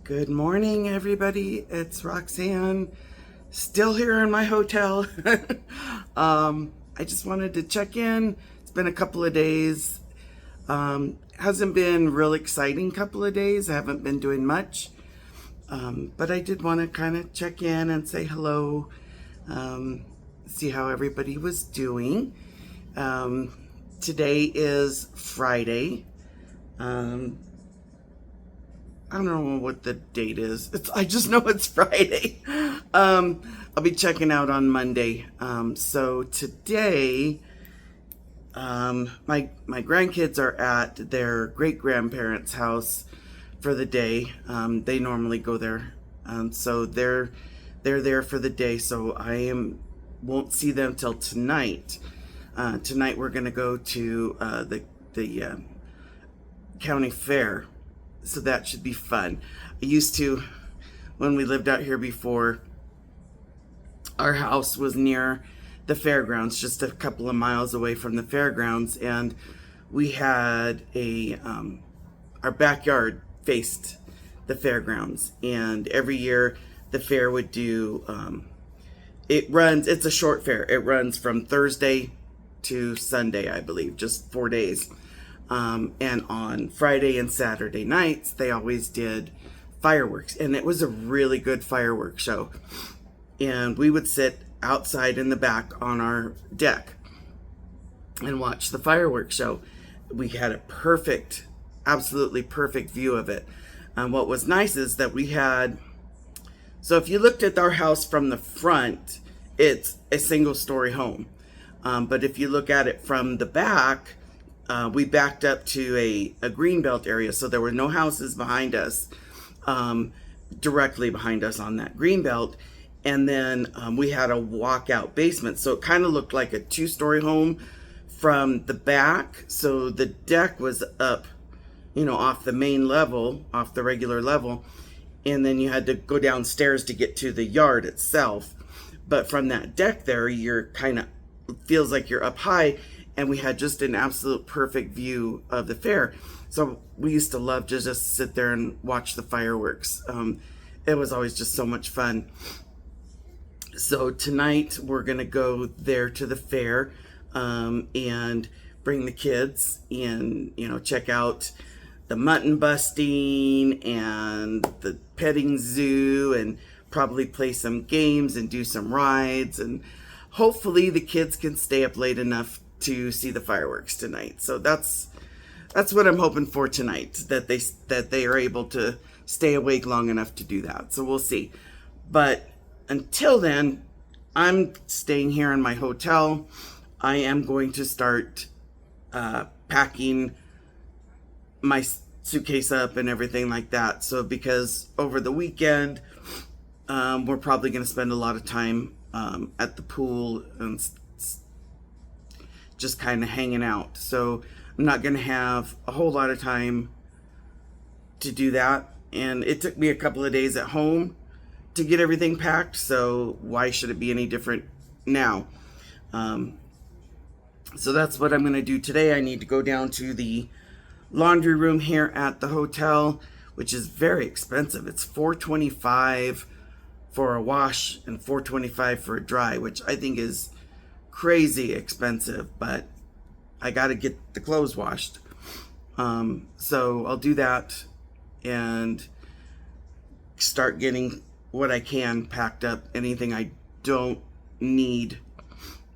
Good morning, everybody. It's Roxanne, still here in my hotel. I just wanted to check in. It's been a couple of days. Hasn't been real exciting couple of days. I haven't been doing much. But I did want to kind of check in and say hello, see how everybody was doing. Today is Friday. I don't know what the date is. I just know it's Friday. I'll be checking out on Monday. So today, my grandkids are at their great grandparents' house for the day. They normally go there, so they're there for the day. So won't see them till tonight. Tonight we're gonna go to the county fair. So that should be fun. I used to, when we lived out here before, our house was near the fairgrounds, just a couple of miles away from the fairgrounds, and we had our backyard faced the fairgrounds, and every year the fair would do, it's a short fair. It runs from Thursday to Sunday, I believe, just 4 days. And on Friday and Saturday nights, they always did fireworks. And it was a really good fireworks show. And we would sit outside in the back on our deck and watch the fireworks show. We had a absolutely perfect view of it. What was nice is that so if you looked at our house from the front, it's a single story home. But if you look at it from the back, we backed up to a greenbelt area, so there were no houses behind us, directly behind us on that greenbelt. And then we had a walkout basement, so it kind of looked like a two-story home from the back. So the deck was up, off the main level, off the regular level, and then you had to go downstairs to get to the yard itself. But from that deck there, feels like you're up high. And we had just an absolute perfect view of the fair. So we used to love to just sit there and watch the fireworks. It was always just so much fun. So tonight we're gonna go there to the fair and bring the kids and, check out the mutton busting and the petting zoo and probably play some games and do some rides. And hopefully the kids can stay up late enough to see the fireworks tonight. So that's what I'm hoping for tonight, that they are able to stay awake long enough to do that. So we'll see. But until then, I'm staying here in my hotel. I am going to start packing my suitcase up and everything like that. So because over the weekend, we're probably going to spend a lot of time at the pool and just kind of hanging out. So I'm not going to have a whole lot of time to do that. And it took me a couple of days at home to get everything packed. So why should it be any different now? So that's what I'm going to do today. I need to go down to the laundry room here at the hotel, which is very expensive. It's $425 for a wash and $425 for a dry, which I think is crazy expensive, but I got to get the clothes washed. So I'll do that and start getting what I can packed up. Anything I don't need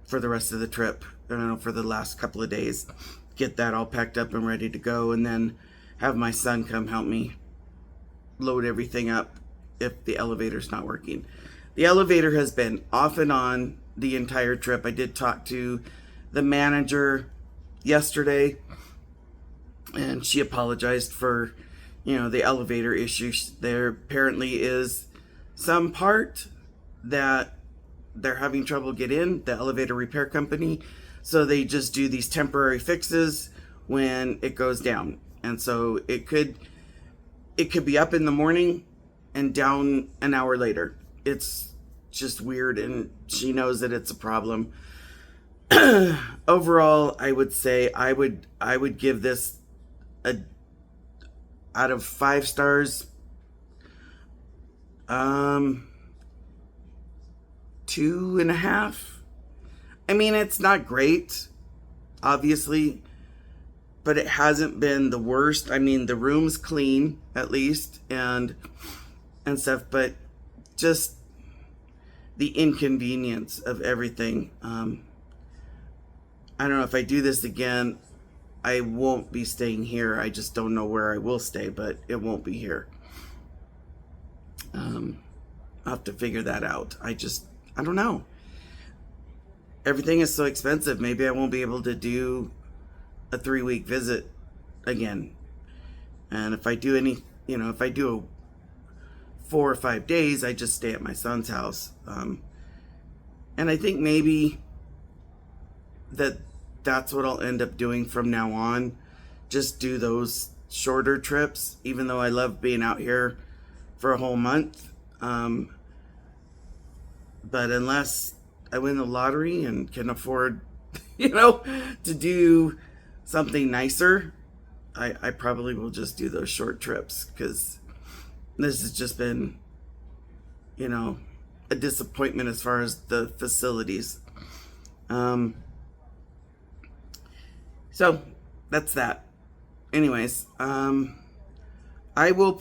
for the rest of the trip, for the last couple of days, get that all packed up and ready to go, and then have my son come help me load everything up if the elevator's not working. The elevator has been off and on the entire trip. I did talk to the manager yesterday, and she apologized for, the elevator issue. There apparently is some part that they're having trouble get in, the elevator repair company. So they just do these temporary fixes when it goes down. And so it could be up in the morning and down an hour later. It's just weird, and she knows that it's a problem. Overall, I would say I would give this out of 5 stars, Um, 2.5. I mean, it's not great, obviously, but it hasn't been the worst. I mean, the room's clean at least, and stuff, but just the inconvenience of everything. I don't know if I do this again. I won't be staying here. I just don't know where I will stay, but it won't be here. I'll have to figure that out. I don't know. Everything is so expensive. Maybe I won't be able to do a 3-week visit again. And if I do if I do a 4 or 5 days, I just stay at my son's house. And I think maybe that's what I'll end up doing from now on. Just do those shorter trips, even though I love being out here for a whole month. But unless I win the lottery and can afford, to do something nicer, I probably will just do those short trips, because this has just been, a disappointment as far as the facilities. So that's that. Anyways, I will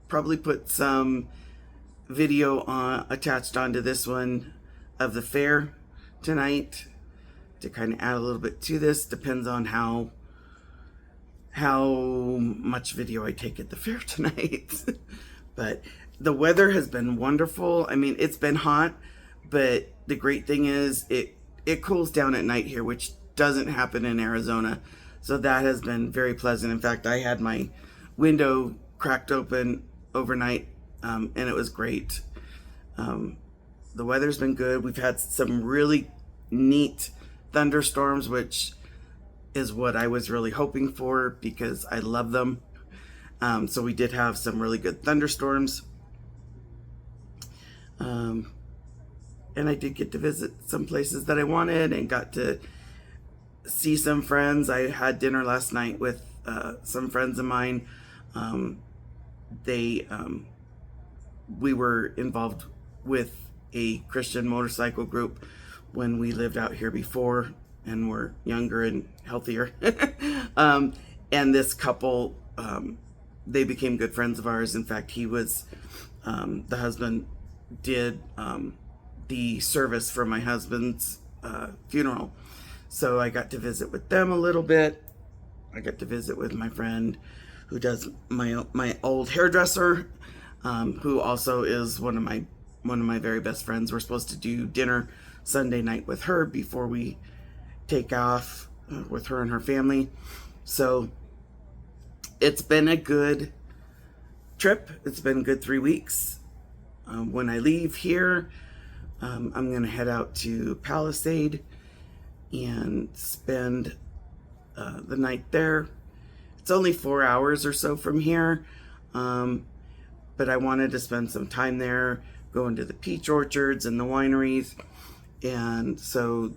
probably put some video attached onto this one of the fair tonight to kind of add a little bit to this. Depends on how much video I take at the fair tonight. But the weather has been wonderful. I mean, it's been hot, but the great thing is it cools down at night here, which doesn't happen in Arizona. So that has been very pleasant. In fact, I had my window cracked open overnight, and it was great. The weather's been good. We've had some really neat thunderstorms, which is what I was really hoping for, because I love them. So we did have some really good thunderstorms. And I did get to visit some places that I wanted and got to see some friends. I had dinner last night with some friends of mine. We were involved with a Christian motorcycle group when we lived out here before and were younger and healthier. And this couple, they became good friends of ours. In fact, he was, the husband did the service for my husband's funeral. So I got to visit with them a little bit. I got to visit with my friend who does my old hairdresser, who also is one of my very best friends. We're supposed to do dinner Sunday night with her before we take off with her and her family. So it's been a good trip. It's been a good 3 weeks. When I leave here, I'm going to head out to Palisade and spend the night there. It's only 4 hours or so from here, but I wanted to spend some time there, going to the peach orchards and the wineries, and so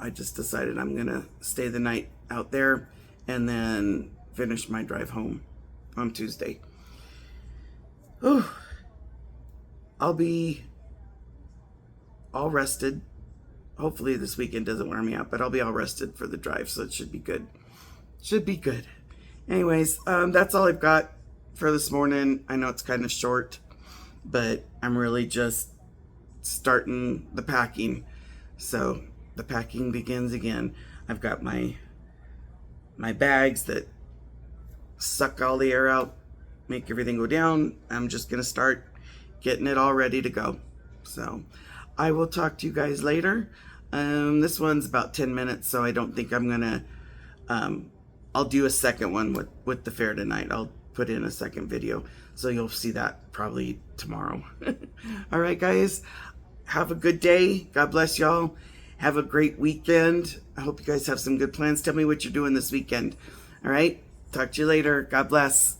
I just decided I'm going to stay the night out there and then finish my drive home on Tuesday. Whew. I'll be all rested. Hopefully this weekend doesn't wear me out, but I'll be all rested for the drive, so it should be good. Should be good. Anyways, that's all I've got for this morning. I know it's kind of short, but I'm really just starting the packing. So the packing begins again. I've got my bags that suck all the air out, make everything go down. I'm just going to start getting it all ready to go. So I will talk to you guys later. This one's about 10 minutes, so I don't think I'm gonna, I'll do a second one with the fair tonight. I'll put in a second video, so you'll see that probably tomorrow. All right, guys, have a good day. God bless y'all. Have a great weekend. I hope you guys have some good plans. Tell me what you're doing this weekend. All right, talk to you later. God bless.